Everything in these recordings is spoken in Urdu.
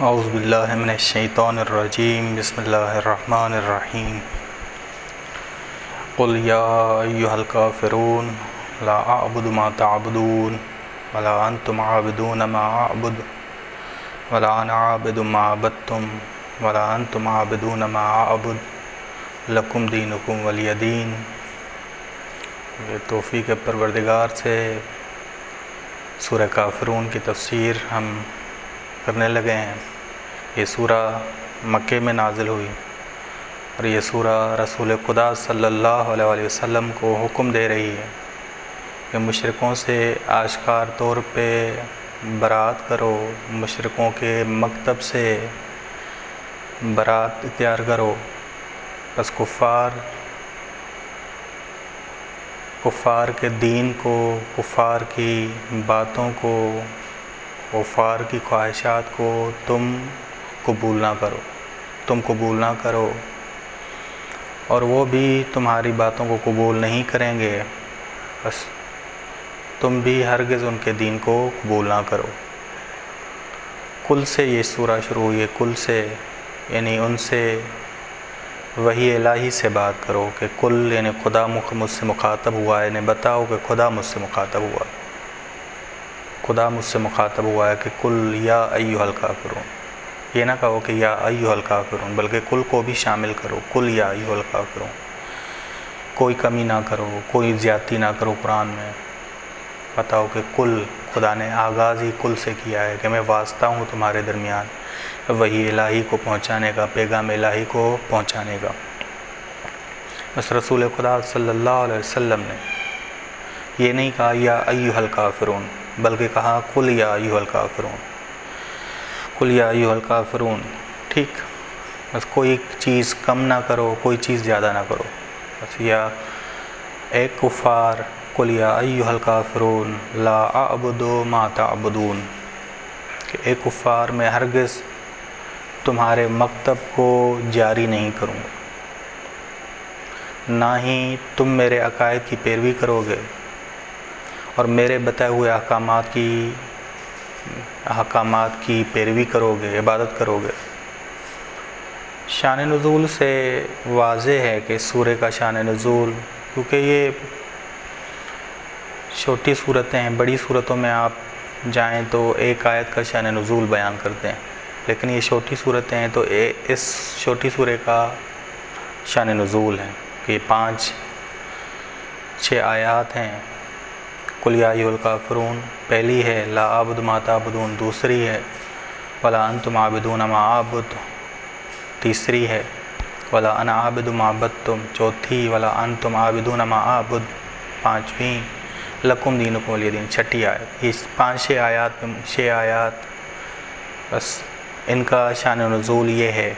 اعوذ باللہ من الشیطان الرجیم بسم اللہ الرحمن الرحیم قل یا ایہا الکافرون لا اعبد ما تعبدون ولا انتم عابدون ما اعبد ولا انا عابد ما عبدتم ولا انتم عابدون ما اعبد لکم دینکم ولی دین۔ یہ توفیق پروردگار سے سورہ کافرون کی تفسیر ہم کرنے لگے ہیں۔ یہ سورہ مکے میں نازل ہوئی اور یہ سورہ رسول خدا صلی اللہ علیہ وسلم کو حکم دے رہی ہے کہ مشرکوں سے آشکار طور پہ برات کرو، مشرکوں کے مکتب سے برات اختیار کرو۔ بس کفار کے دین کو، کفار کی باتوں کو، کفار کی خواہشات کو تم قبول نہ کرو اور وہ بھی تمہاری باتوں کو قبول نہیں کریں گے، بس تم بھی ہرگز ان کے دین کو قبول نہ کرو۔ کل سے یہ سورہ شروع ہوئی ہے، کل سے یعنی ان سے وحی الہی سے بات کرو کہ کل یعنی خدا مجھ سے مخاطب ہوا ہے، یعنی بتاؤ کہ خدا مجھ سے مخاطب ہوا ہے، خدا مجھ سے مخاطب ہوا ہے کہ کل یا ایھا الکافرون۔ یہ نہ کہو کہ یا ایھا الکافرون، بلکہ کل کو بھی شامل کرو، کل یا ایھا الکافرون۔ کوئی کمی نہ کرو، کوئی زیادتی نہ کرو قرآن میں۔ بتاؤ کہ کل، خدا نے آغاز ہی کل سے کیا ہے کہ میں واسطہ ہوں تمہارے درمیان وحی الہی کو پہنچانے کا، پیغام الہی کو پہنچانے کا۔ بس رسول خدا صلی اللہ علیہ وسلم نے یہ نہیں کہا یا ایھا الکافرون، بلکہ کہا قل یا ایھا الکافرون، قل یا ایھا الکافرون۔ ٹھیک، بس کوئی چیز کم نہ کرو، کوئی چیز زیادہ نہ کرو۔ بس یا اے کفار، قل یا ایھا الکافرون لا اعبد ما تعبدون، کہ اے کفار میں ہرگز تمہارے مکتب کو جاری نہیں کروں گا، نہ ہی تم میرے عقائد کی پیروی کرو گے اور میرے بتائے ہوئے احکامات کی پیروی کرو گے، عبادت کرو گے۔ شان نزول سے واضح ہے کہ سورہ کا شان نزول، کیونکہ یہ چھوٹی صورتیں ہیں، بڑی صورتوں میں آپ جائیں تو ایک آیت کا شان نزول بیان کرتے ہیں، لیکن یہ چھوٹی صورتیں ہیں تو اس چھوٹی سورہ کا شان نزول ہے کہ یہ 5-6 آیات ہیں۔ قل یا ایھا الکافرون پہلی ہے، لا اعبد ما تعبدون دوسری ہے، ولا انتم عابدون ما اعبد تیسری ہے، ولا انا عابد ما عبدتم چوتھی، ولا انتم عابدون ما اعبد پانچویں، لکم دینکم ولی دین چھٹی آیت۔ یہ 6 آیات بس ان کا شان نزول یہ ہے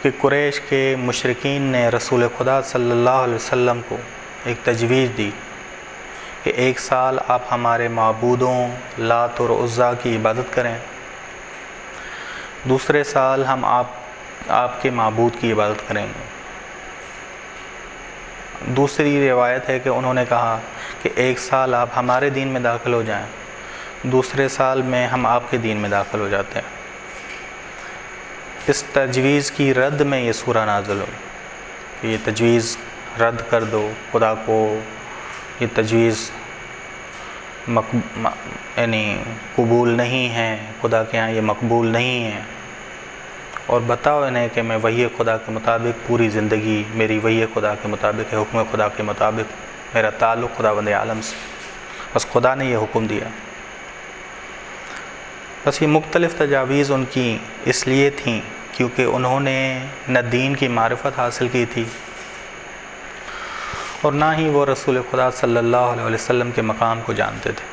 کہ قریش کے مشرکین نے رسول خدا صلی اللہ علیہ وسلم کو ایک تجویز دی کہ 1 سال آپ ہمارے معبودوں لات اور عزیٰ کی عبادت کریں، دوسرے سال ہم آپ کے معبود کی عبادت کریں گے۔ دوسری روایت ہے کہ انہوں نے کہا کہ 1 سال آپ ہمارے دین میں داخل ہو جائیں، دوسرے سال میں ہم آپ کے دین میں داخل ہو جاتے ہیں۔ اس تجویز کی رد میں یہ سورہ نازل ہوئی کہ یہ تجویز رد کر دو، خدا کو یہ تجویز یعنی قبول نہیں ہے، خدا کے ہاں یہ مقبول نہیں ہے، اور بتاؤ انہیں کہ میں وحی خدا کے مطابق پوری زندگی میری وحی خدا کے مطابق ہے، حکم خدا کے مطابق میرا تعلق خداوند عالم سے۔ بس خدا نے یہ حکم دیا۔ بس یہ مختلف تجاویز ان کی اس لیے تھیں کیونکہ انہوں نے نہ دین کی معرفت حاصل کی تھی اور نہ ہی وہ رسول خدا صلی اللہ علیہ وسلم کے مقام کو جانتے تھے،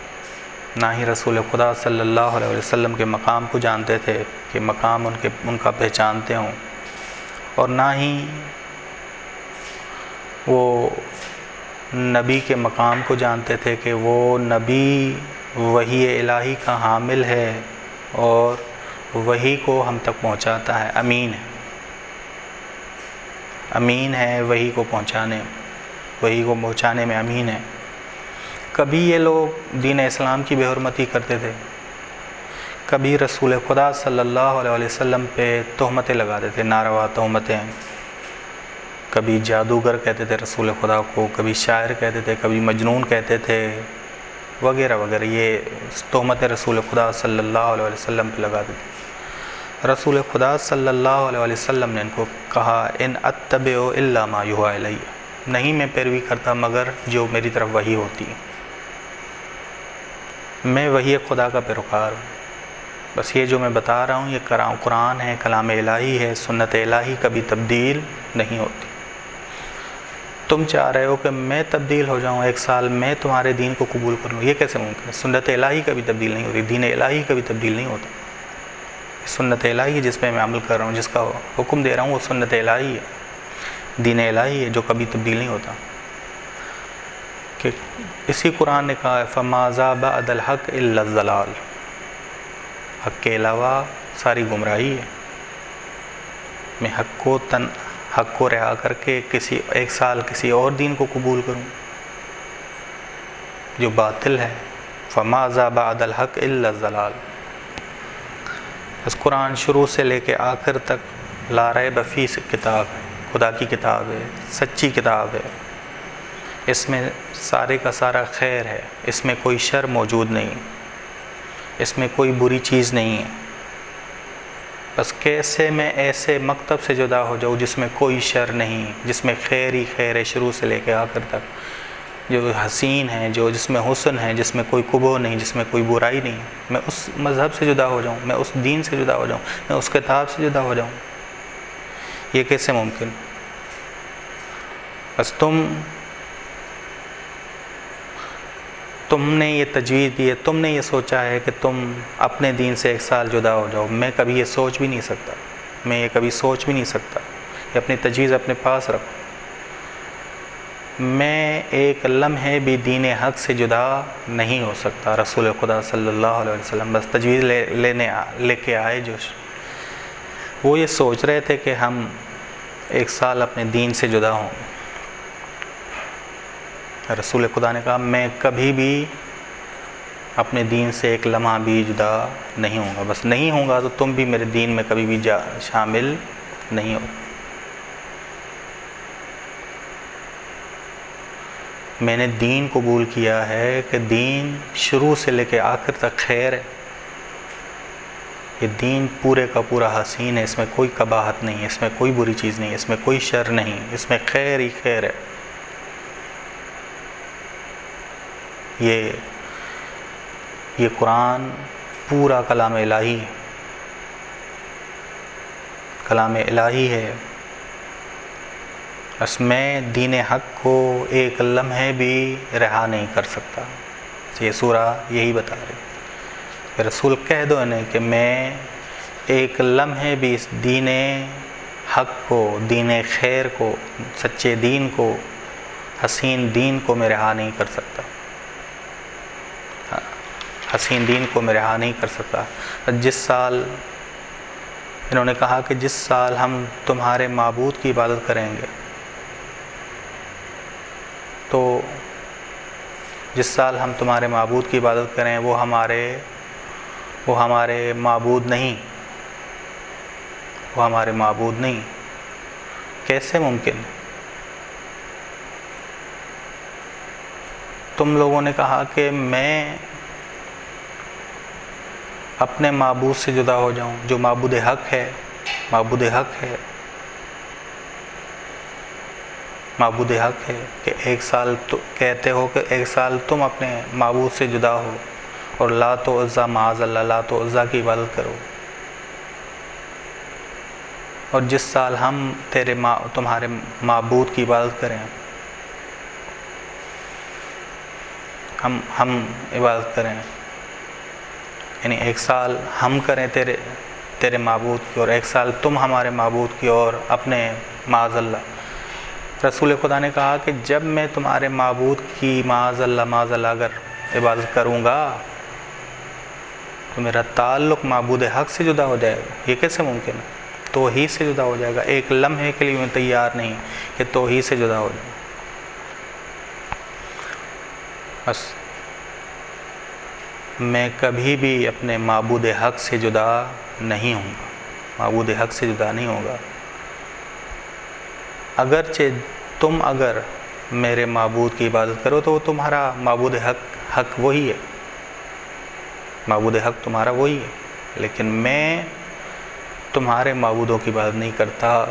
نہ ہی رسول خدا صلی اللہ علیہ وسلم کے مقام کو جانتے تھے کہ مقام ان کا پہچانتے ہوں، اور نہ ہی وہ نبی کے مقام کو جانتے تھے کہ وہ نبی وحی الہی کا حامل ہے اور وحی کو ہم تک پہنچاتا ہے، امین ہے وحی کو پہنچانے میں امین ہے۔ کبھی یہ لوگ دین اسلام کی بے حرمتی کرتے تھے، کبھی رسول خدا صلی اللہ علیہ وسلم پہ تہمتیں لگاتے تھے، ناروا تہمتیں، کبھی جادوگر کہتے تھے رسول خدا کو، کبھی شاعر کہتے تھے، کبھی مجنون کہتے تھے، وغیرہ وغیرہ، یہ تہمتیں رسول خدا صلی اللہ علیہ وسلم پہ لگاتے تھے۔ رسول خدا صلی اللہ علیہ وسلم نے ان کو کہا ان اتبع الا ما یوحی الی، نہیں میں پیروی کرتا مگر جو میری طرف وحی ہوتی ہے، میں وحی خدا کا پیروکار ہوں، بس یہ جو میں بتا رہا ہوں یہ قرآن ہے، کلام الہی ہے، سنت الہی کبھی تبدیل نہیں ہوتی۔ تم چاہ رہے ہو کہ میں تبدیل ہو جاؤں، ایک سال میں تمہارے دین کو قبول کر لوں، یہ کیسے ممکن ہے؟ سنت الہی کبھی تبدیل نہیں ہوتی، دین الہی کبھی تبدیل نہیں ہوتا۔ سنت الہی ہے جس پہ میں عمل کر رہا ہوں، جس کا حکم دے رہا ہوں، وہ سنت الہی ہے، دین الہی ہے جو کبھی تبدیل نہیں ہوتا۔ کہ اسی قرآن نے کہا ہے فَمَاذَا بَعْدَ الْحَقِّ إِلَّا الضَّلَالُ، حق کے علاوہ ساری گمراہی ہے۔ میں حق کو رہا کر کے ایک سال کسی اور دین کو قبول کروں جو باطل ہے، فَمَاذَا بَعْدَ الْحَقِّ إِلَّا الضَّلَالُ۔ اس قرآن شروع سے لے کے آخر تک لا ریب فیہ کتاب ہے، خدا کی کتاب ہے، سچی کتاب ہے، اس میں سارے کا سارا خیر ہے، اس میں کوئی شر موجود نہیں، اس میں کوئی بری چیز نہیں ہے۔ بس کیسے میں ایسے مکتب سے جدا ہو جاؤں جس میں کوئی شر نہیں، جس میں خیر ہی خیر ہے شروع سے لے کے آخر تک، جو حسین ہے، جس میں حسن ہے، جس میں کوئی قبح نہیں، جس میں کوئی برائی نہیں، میں اس مذہب سے جدا ہو جاؤں، میں اس دین سے جدا ہو جاؤں، میں اس کتاب سے جدا ہو جاؤں، یہ کیسے ممکن؟ بس تم نے یہ تجویز دی ہے، تم نے یہ سوچا ہے کہ تم اپنے دین سے ایک سال جدا ہو جاؤ، میں کبھی یہ سوچ بھی نہیں سکتا، میں یہ کبھی سوچ بھی نہیں سکتا، یہ اپنی تجویز اپنے پاس رکھو۔ میں ایک لمحے بھی دین حق سے جدا نہیں ہو سکتا۔ رسول خدا صلی اللہ علیہ وسلم بس تجویز لے کے آئے، جو وہ یہ سوچ رہے تھے کہ ہم ایک سال اپنے دین سے جدا ہوں گے۔ رسول خدا نے کہا میں کبھی بھی اپنے دین سے ایک لمحہ بھی جدا نہیں ہوں گا، بس نہیں ہوں گا تو تم بھی میرے دین میں کبھی بھی شامل نہیں ہو۔ میں نے دین قبول کیا ہے کہ دین شروع سے لے کے آخر تک خیر ہے، یہ دین پورے کا پورا حسین ہے، اس میں کوئی قباحت نہیں ہے، اس میں کوئی بری چیز نہیں ہے، اس میں کوئی شر نہیں، اس میں خیر ہی خیر ہے۔ یہ قرآن پورا کلام الہی ہے، کلام الہی ہے، بس میں دین حق کو ایک لمحے بھی رہا نہیں کر سکتا۔ یہ سورہ یہی بتا رہی کہ رسول کہہ دو انہیں کہ میں ایک لمحے بھی اس دین حق کو، دین خیر کو، سچے دین کو، حسین دین کو میں رہا نہیں کر سکتا، حسین دین کو میں رہا نہیں کر سکتا۔ جس سال انہوں نے کہا کہ جس سال ہم تمہارے معبود کی عبادت کریں گے، تو جس سال ہم تمہارے معبود کی عبادت کریں وہ ہمارے معبود نہیں، وہ ہمارے معبود نہیں، کیسے ممکن ہے؟ تم لوگوں نے کہا کہ میں اپنے معبود سے جدا ہو جاؤں جو معبود حق ہے، معبود حق ہے، معبود حق ہے، کہ ایک سال تو کہتے ہو کہ ایک سال تم اپنے معبود سے جدا ہو اور لات و عزیٰ، معاذ اللہ، لات و عزیٰ کی عبادت کرو، اور جس سال ہم تمہارے معبود کی عبادت کریں، ہم عبادت کریں، یعنی ایک سال ہم کریں تیرے معبود کی اور ایک سال تم ہمارے معبود کی، اور اپنے معاذ اللہ۔ رسول خدا نے کہا کہ جب میں تمہارے معبود کی معاذ اللہ اگر عبادت کروں گا تو میرا تعلق معبود حق سے جدا ہو جائے گا، یہ کیسے ممکن ہے؟ توحید سے جدا ہو جائے گا، ایک لمحے کے لیے میں تیار نہیں کہ توحید سے جدا ہو جائے۔ بس میں کبھی بھی اپنے معبود حق سے جدا نہیں ہوں گا، معبود حق سے جدا نہیں ہوگا۔ اگرچہ تم اگر میرے معبود کی عبادت کرو تو وہ تمہارا معبود حق وہی ہے، معبود حق تمہارا وہی ہے، لیکن میں تمہارے معبودوں کی عبادت نہیں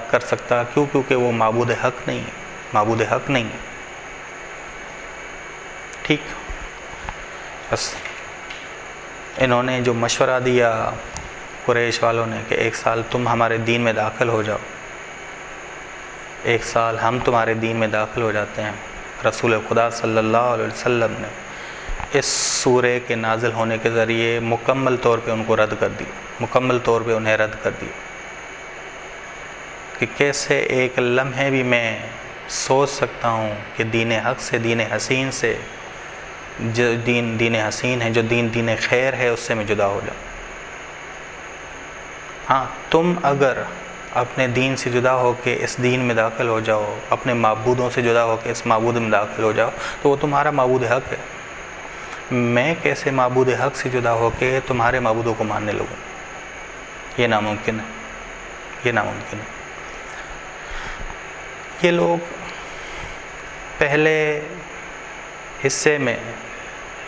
کر سکتا، کیونکہ وہ معبود حق نہیں ہے، معبود حق نہیں ہے۔ ٹھیک، بس انہوں نے جو مشورہ دیا قریش والوں نے کہ 1 سال تم ہمارے دین میں داخل ہو جاؤ، 1 سال ہم تمہارے دین میں داخل ہو جاتے ہیں، رسول خدا صلی اللہ علیہ وسلم نے اس سورے کے نازل ہونے کے ذریعے مکمل طور پہ ان کو رد کر دی، مکمل طور پہ انہیں رد کر دیا کہ کیسے ایک لمحے بھی میں سوچ سکتا ہوں کہ دین حق سے، دین حسین سے، جو دین حسین ہے، جو دین خیر ہے، اس سے میں جدا ہو جاؤں۔ ہاں، تم اگر اپنے دین سے جدا ہو کے اس دین میں داخل ہو جاؤ، اپنے معبودوں سے جدا ہو کے اس معبود میں داخل ہو جاؤ تو وہ تمہارا معبود حق ہے۔ میں کیسے معبود حق سے جدا ہو کے تمہارے معبودوں کو ماننے لگوں؟ یہ ناممکن ہے، یہ ناممکن ہے۔ یہ لوگ پہلے حصے میں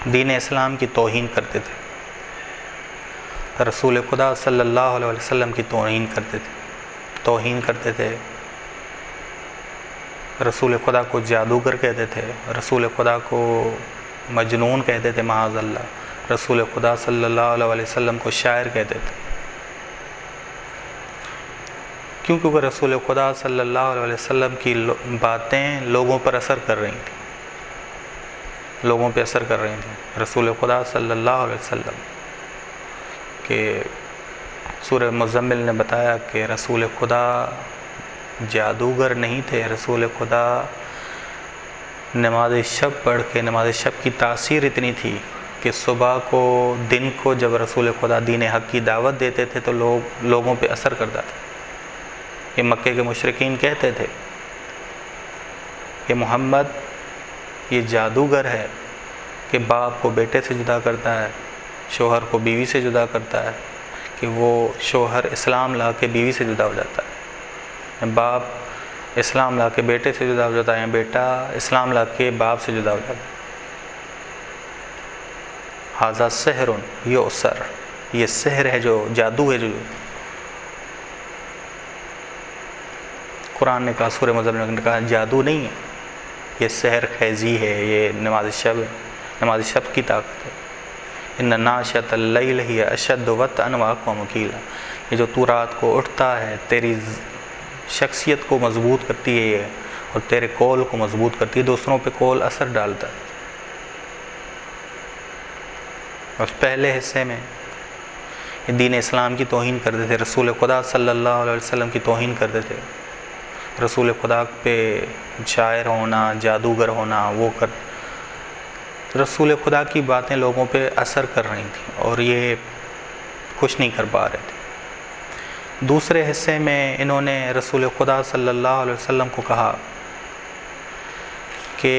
دین اسلام کی توہین کرتے تھے، رسول خدا صلی اللہ علیہ وسلم کی توہین کرتے تھے، رسول خدا کو جادوگر کہتے تھے، رسول خدا کو مجنون کہتے تھے معاذ اللہ، رسول خدا صلی اللہ علیہ وسلم کو شاعر کہتے تھے، کیونکہ رسول خدا صلی اللہ علیہ وسلم کی باتیں لوگوں پر اثر کر رہی تھیں، لوگوں پہ اثر کر رہی تھیں۔ رسول خدا صلی اللہ علیہ وسلم کہ سورہ مزمل نے بتایا کہ رسول خدا جادوگر نہیں تھے، رسول خدا نماز شب پڑھ کے، نماز شب کی تاثیر اتنی تھی کہ صبح کو، دن کو جب رسول خدا دین حق کی دعوت دیتے تھے تو لوگوں پہ اثر کرتا تھا۔ یہ مکے کے مشرکین کہتے تھے کہ محمد یہ جادوگر ہے کہ باپ کو بیٹے سے جدا کرتا ہے، شوہر کو بیوی سے جدا کرتا ہے، کہ وہ شوہر اسلام لا کے بیوی سے جدا ہو جاتا ہے، باپ اسلام لا کے بیٹے سے جدا ہو جاتا ہے، بیٹا اسلام لا کے باپ سے جدا ہو جاتا ہے۔ ھذا سحر یؤثر، یہ سحر ہے، جو جادو ہے، جو قرآن نے کہا، سورہ مزمل نے کہا جادو نہیں ہے، یہ سحر خیزی ہے، یہ نماز شب ہے، نماز شب کی طاقت ہے۔ ان ناشئۃ اللیل ہی اشد وطئا واقوم قیلا، یہ جو تو رات کو اٹھتا ہے تیری شخصیت کو مضبوط کرتی ہے یہ، اور تیرے قول کو مضبوط کرتی ہے، دوسروں پہ قول اثر ڈالتا ہے۔ اور پہلے حصے میں دین اسلام کی توہین کرتے تھے، رسول خدا صلی اللہ علیہ وسلم کی توہین کرتے تھے، رسول خدا پہ شاعر ہونا، جادوگر ہونا، رسول خدا کی باتیں لوگوں پہ اثر کر رہی تھیں اور یہ کچھ نہیں کر پا رہے تھے۔ دوسرے حصے میں انہوں نے رسول خدا صلی اللہ علیہ وسلم کو کہا کہ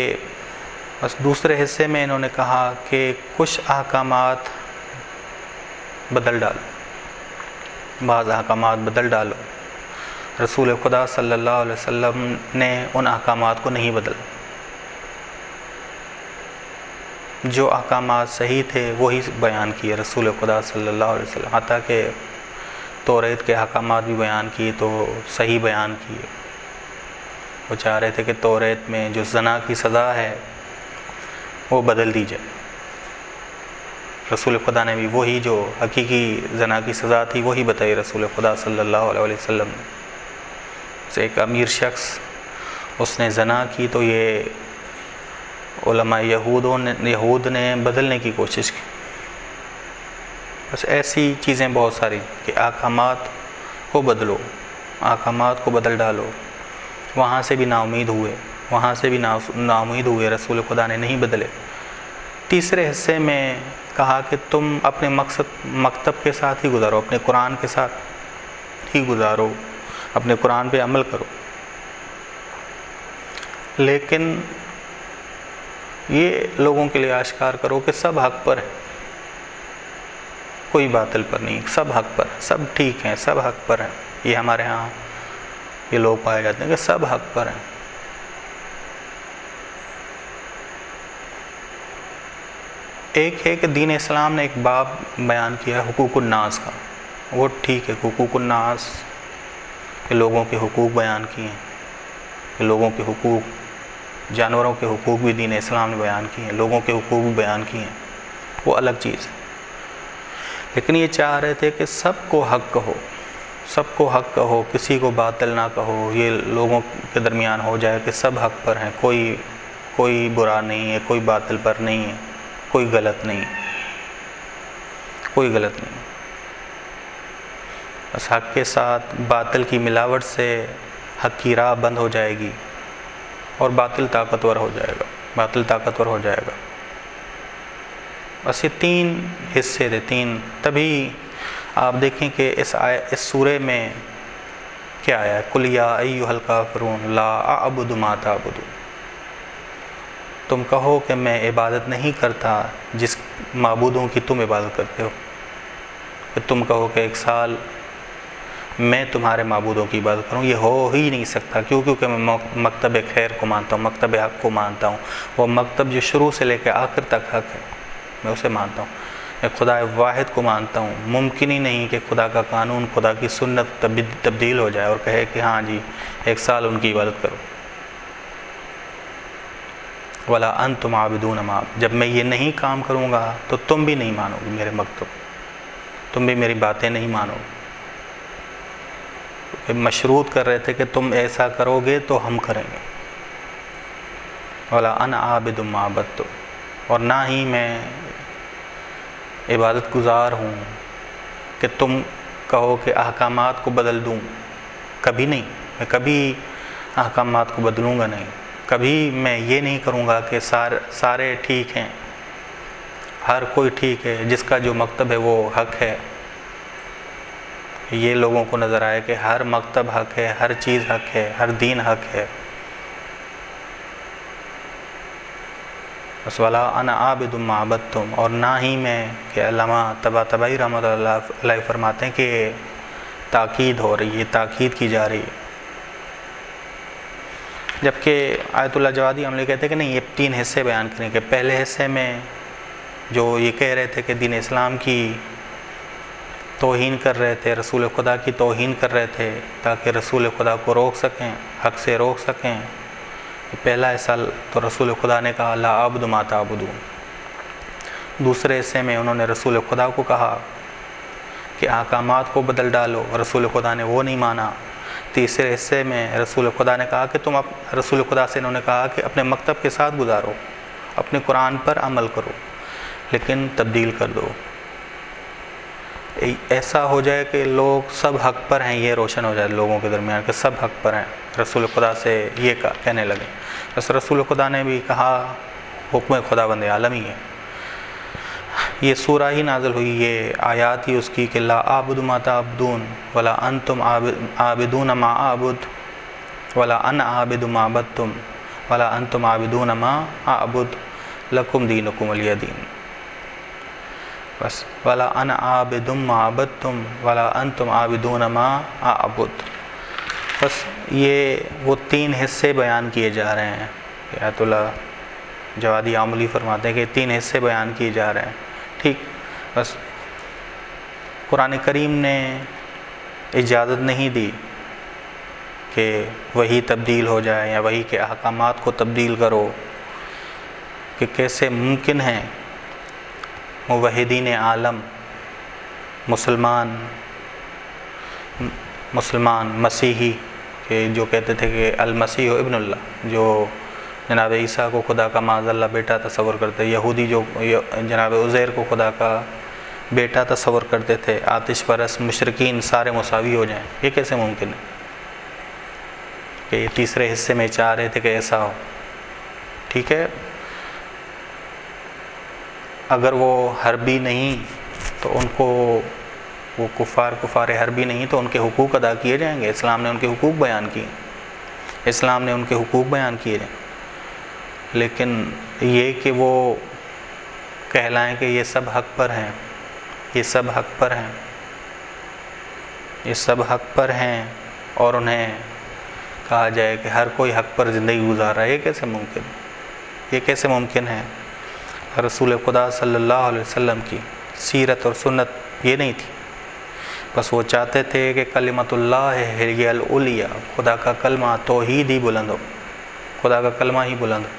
دوسرے حصے میں انہوں نے کہا کہ کچھ احکامات بدل ڈالو، بعض احکامات بدل ڈالو۔ رسول خدا صلی اللہ علیہ وسلم نے ان احکامات کو نہیں بدلا، جو احکامات صحیح تھے وہی بیان کیے رسول خدا صلی اللہ علیہ وسلم، حتیٰ کہ توریت کے احکامات بھی بیان کیے تو صحیح بیان کیے۔ وہ چاہ رہے تھے کہ توریت میں جو زنا کی سزا ہے وہ بدل دی جائے، رسول خدا نے بھی وہی جو حقیقی زنا کی سزا تھی وہی بتائی رسول خدا صلی اللہ علیہ وسلم نے۔ ایک امیر شخص اس نے زنا کی تو یہ علماء یہود نے بدلنے کی کوشش کی۔ بس ایسی چیزیں بہت ساری کہ احکامات کو بدلو، احکامات کو بدل ڈالو، وہاں سے بھی نا امید ہوئے، رسول خدا نے نہیں بدلے۔ تیسرے حصے میں کہا کہ تم اپنے مکتب کے ساتھ ہی گزارو، اپنے قرآن کے ساتھ ہی گزارو، اپنے قرآن پہ عمل کرو، لیکن یہ لوگوں کے لیے آشکار کرو کہ سب حق پر ہے، کوئی باطل پر نہیں، سب حق پر، سب ٹھیک ہیں، سب حق پر ہیں۔ یہ ہمارے ہاں یہ لوگ پائے جاتے ہیں کہ سب حق پر ہیں۔ ایک ہے کہ دین اسلام نے ایک باب بیان کیا حقوق الناس کا، وہ ٹھیک ہے، حقوق الناس کہ لوگوں کے حقوق بیان کیے ہیں، کہ لوگوں کے حقوق، جانوروں کے حقوق بھی دین اسلام نے بیان کیے ہیں، لوگوں کے حقوق بھی بیان کیے ہیں، وہ الگ چیز ہے۔ لیکن یہ چاہ رہے تھے کہ سب کو حق کہو، سب کو حق کہو، کسی کو باطل نہ کہو، یہ لوگوں کے درمیان ہو جائے کہ سب حق پر ہیں، کوئی برا نہیں ہے، کوئی باطل پر نہیں ہے، کوئی غلط نہیں، کوئی غلط نہیں۔ بس حق کے ساتھ باطل کی ملاوٹ سے حق کی راہ بند ہو جائے گی اور باطل طاقتور ہو جائے گا، باطل طاقتور ہو جائے گا۔ بس یہ تین حصے تھے، تین۔ تبھی آپ دیکھیں کہ اس سورہ میں کیا آیا ہے، قُلْ يَا أَيُّهَا الْكَافِرُونَ لَا أَعْبُدُ مَا تَعْبُدُونَ، تم کہو کہ میں عبادت نہیں کرتا جس معبودوں کی تم عبادت کرتے ہو، کہ تم کہو کہ ایک سال میں تمہارے معبودوں کی عبادت کروں، یہ ہو ہی نہیں سکتا۔ کیونکہ میں مکتب خیر کو مانتا ہوں، مکتب حق کو مانتا ہوں، وہ مکتب جو شروع سے لے کے آخر تک حق ہے، میں اسے مانتا ہوں، میں خدا واحد کو مانتا ہوں۔ ممکن ہی نہیں کہ خدا کا قانون، خدا کی سنت تبدیل ہو جائے اور کہے کہ ہاں جی ایک سال ان کی عبادت کرو۔ وَلَا أَنْتُمْ عَابِدُونَ مَا أَعْبُدُ، جب میں یہ نہیں کام کروں گا تو تم بھی نہیں مانو گے میرے مکتب، تم بھی میری باتیں نہیں مانو گے۔ مشروط کر رہے تھے کہ تم ایسا کرو گے تو ہم کریں گے۔ وَلَا أَنَا عَابِدٌ مَا عَبَدتُّمْ، اور نہ ہی میں عبادت گزار ہوں کہ تم کہو کہ احکامات کو بدل دوں، کبھی نہیں، میں کبھی احکامات کو بدلوں گا نہیں، کبھی میں یہ نہیں کروں گا کہ سارے ٹھیک ہیں، ہر کوئی ٹھیک ہے، جس کا جو مکتب ہے وہ حق ہے۔ یہ لوگوں کو نظر آئے کہ ہر مکتب حق ہے، ہر چیز حق ہے، ہر دین حق ہے۔ بس وَلَا أَنَا عَابِدٌ مَا عَبَدتُّمْ، اور نہ ہی میں، کہ علامہ طباطبائی رحمۃ اللہ علیہ فرماتے ہیں کہ تاکید ہو رہی ہے، تاکید کی جا رہی ہے۔ جبکہ آیت اللہ جوادی عملی کہتے ہیں کہ نہیں، یہ تین حصے بیان کریں کہ پہلے حصے میں جو یہ کہہ رہے تھے کہ دین اسلام کی توہین کر رہے تھے، رسول خدا کی توہین کر رہے تھے تاکہ رسول خدا کو روک سکیں، حق سے روک سکیں۔ پہلا حصہ تو رسول خدا نے کہا لا اعبد ما تعبدون، دوسرے حصے میں انہوں نے رسول خدا کو کہا کہ احکامات کو بدل ڈالو، رسول خدا نے وہ نہیں مانا۔ تیسرے حصے میں رسول خدا نے کہا کہ تم رسول خدا سے انہوں نے کہا کہ اپنے مکتب کے ساتھ گزارو، اپنے قرآن پر عمل کرو، لیکن تبدیل کر دو، ایسا ہو جائے کہ لوگ سب حق پر ہیں، یہ روشن ہو جائے لوگوں کے درمیان کہ سب حق پر ہیں۔ رسول خدا سے یہ کہنے لگے، بس رسول خدا نے بھی کہا حکم خدا بند عالم ہی ہے۔ یہ سورہ ہی نازل ہوئی، یہ آیات ہی اس کی کہ لا اعبد ما تعبدون ولا انتم عابدون ما اعبد ولا انا عابد ما عبدتم ولا انتم عابدون ما اعبد لکم دینکم ولی دین۔ بس ولا انا عابد ما عبدتم ولا انتم عابدون ما اعبد، بس یہ وہ تین حصے بیان کیے جا رہے ہیں۔ آیت اللہ جوادی عاملی فرماتے ہیں کہ تین حصے بیان کیے جا رہے ہیں، ٹھیک۔ بس قرآن کریم نے اجازت نہیں دی کہ وہی تبدیل ہو جائے یا وہی کے احکامات کو تبدیل کرو، کہ کیسے ممکن ہے موحدین عالم، مسلمان مسیحی کہ جو کہتے تھے کہ المسیح ابن اللہ، جو جناب عیسیٰ کو خدا کا معاذ اللہ بیٹا تصور کرتے، یہودی جو جناب عزیر کو خدا کا بیٹا تصور کرتے تھے، آتش پرست مشرکین سارے مساوی ہو جائیں، یہ کیسے ممکن ہے؟ کہ یہ تیسرے حصے میں چاہ رہے تھے کہ ایسا ہو، ٹھیک ہے۔ اگر وہ حربی نہیں تو ان کو، وہ کفار حربی نہیں تو ان کے حقوق ادا کیے جائیں گے۔ اسلام نے ان کے حقوق بیان کیے، اسلام نے ان کے حقوق بیان کیے ہیں، لیکن یہ کہ وہ کہلائیں کہ یہ سب حق پر ہیں، یہ سب حق پر ہیں، یہ سب حق پر ہیں، اور انہیں کہا جائے کہ ہر کوئی حق پر زندگی گزار رہا ہے، یہ کیسے ممکن ہے؟ یہ کیسے ممکن ہے؟ رسول خدا صلی اللہ علیہ وسلم کی سیرت اور سنت یہ نہیں تھی، بس وہ چاہتے تھے کہ کلمۃ اللہ ہی العلیٰ، خدا کا کلمہ توحید ہی بلند ہو، خدا کا کلمہ ہی بلند ہو،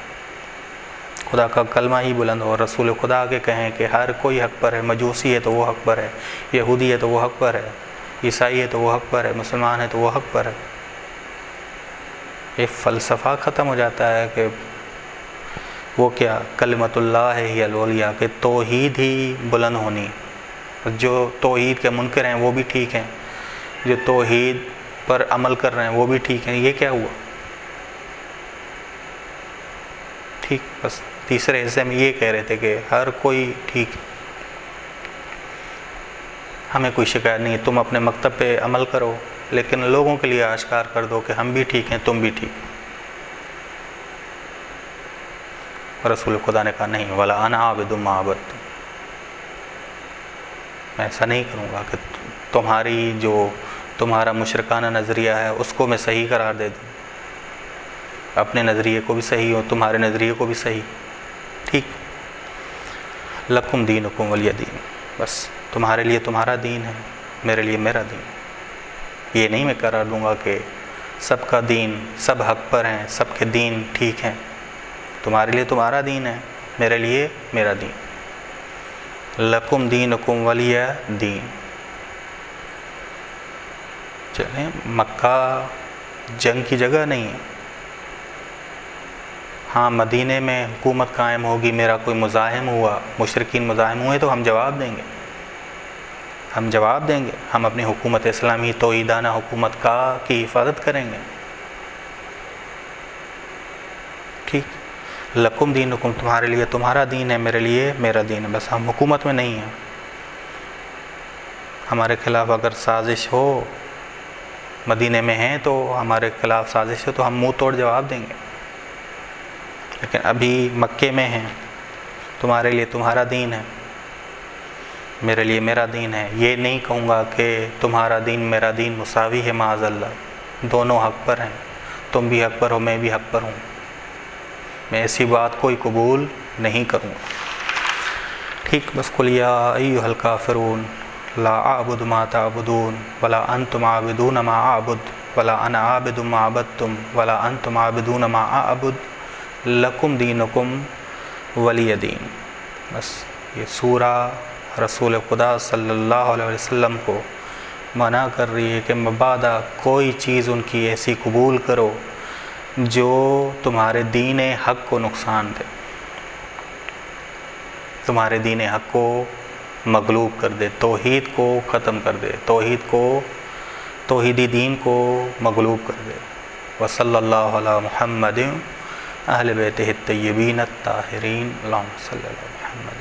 خدا کا کلمہ ہی بلند ہو، اور رسول خدا کے کہیں کہ ہر کوئی حق پر ہے، مجوسی ہے تو وہ حق پر ہے، یہودی ہے تو وہ حق پر ہے، عیسائی ہے تو وہ حق پر ہے، مسلمان ہے تو وہ حق پر ہے۔ یہ فلسفہ ختم ہو جاتا ہے کہ وہ کیا کلمۃ اللہ ہی العلیٰ، کہ توحید ہی بلند ہونی، جو توحید کے منکر ہیں وہ بھی ٹھیک ہیں، جو توحید پر عمل کر رہے ہیں وہ بھی ٹھیک ہیں۔ یہ کیا ہوا؟ ٹھیک، بس تیسرے حصے میں یہ کہہ رہے تھے کہ ہر کوئی ٹھیک، ہمیں کوئی شکایت نہیں ہے، تم اپنے مکتب پہ عمل کرو، لیکن لوگوں کے لیے آشکار کر دو کہ ہم بھی ٹھیک ہیں، تم بھی ٹھیک۔ رسول خدا نے کہا نہیں، وَلَا أَنَا عَابِدٌ مَا عَبَدتُّمْ، میں ایسا نہیں کروں گا کہ تمہارا مشرکانہ نظریہ ہے اس کو میں صحیح قرار دے دوں، اپنے نظریے کو بھی صحیح ہو، تمہارے نظریے کو بھی صحیح، ٹھیک، لکم دینکم ولی دین، بس تمہارے لیے تمہارا دین ہے، میرے لیے میرا دین۔ یہ نہیں میں قرار دوں گا کہ سب کا دین، سب حق پر ہیں، سب کے دین ٹھیک ہیں، تمہارے لیے تمہارا دین ہے، میرے لیے میرا دین، لکم دینکم ولی دین۔ چلیں، مکہ جنگ کی جگہ نہیں ہے، ہاں مدینے میں حکومت قائم ہوگی، میرا کوئی مزاحم ہوا، مشرکین مزاحم ہوئے تو ہم جواب دیں گے، ہم جواب دیں گے، ہم اپنی حکومت اسلامی توحیدانہ حکومت کی حفاظت کریں گے، ٹھیک، لکم دینکم، تمہارے لیے تمہارا دین ہے، میرے لیے میرا دین ہے، بس ہم حکومت میں نہیں ہیں، ہمارے خلاف اگر سازش ہو، مدینے میں ہیں تو ہمارے خلاف سازش ہو تو ہم منہ توڑ جواب دیں گے، لیکن ابھی مکے میں ہیں، تمہارے لیے تمہارا دین ہے، میرے لیے میرا دین ہے، یہ نہیں کہوں گا کہ تمہارا دین میرا دین مساوی ہے، معاذ اللہ، دونوں حق پر ہیں، تم بھی حق پر ہو، میں بھی حق پر ہوں، میں ایسی بات کوئی قبول نہیں کروں گا، ٹھیک، بس قل یا ایھا الکافرون لا اعبد ما تعبدون ولا انتم عابدون ما اعبد ولا انا عابد ما عبدتم ولا انتم عابدون ما اعبد لکم دینکم ولی دین۔ بس یہ سورہ رسول خدا صلی اللہ علیہ وسلم کو منع کر رہی ہے کہ مبادا کوئی چیز ان کی ایسی قبول کرو جو تمہارے دین حق کو نقصان دے، تمہارے دین حق کو مغلوب کر دے، توحید کو ختم کر دے، توحیدی دین کو مغلوب کر دے۔ وصلی اللہ علی محمد اہل بیتہ الطیبین الطاہرین، اللہم صلی اللہ علی محمد۔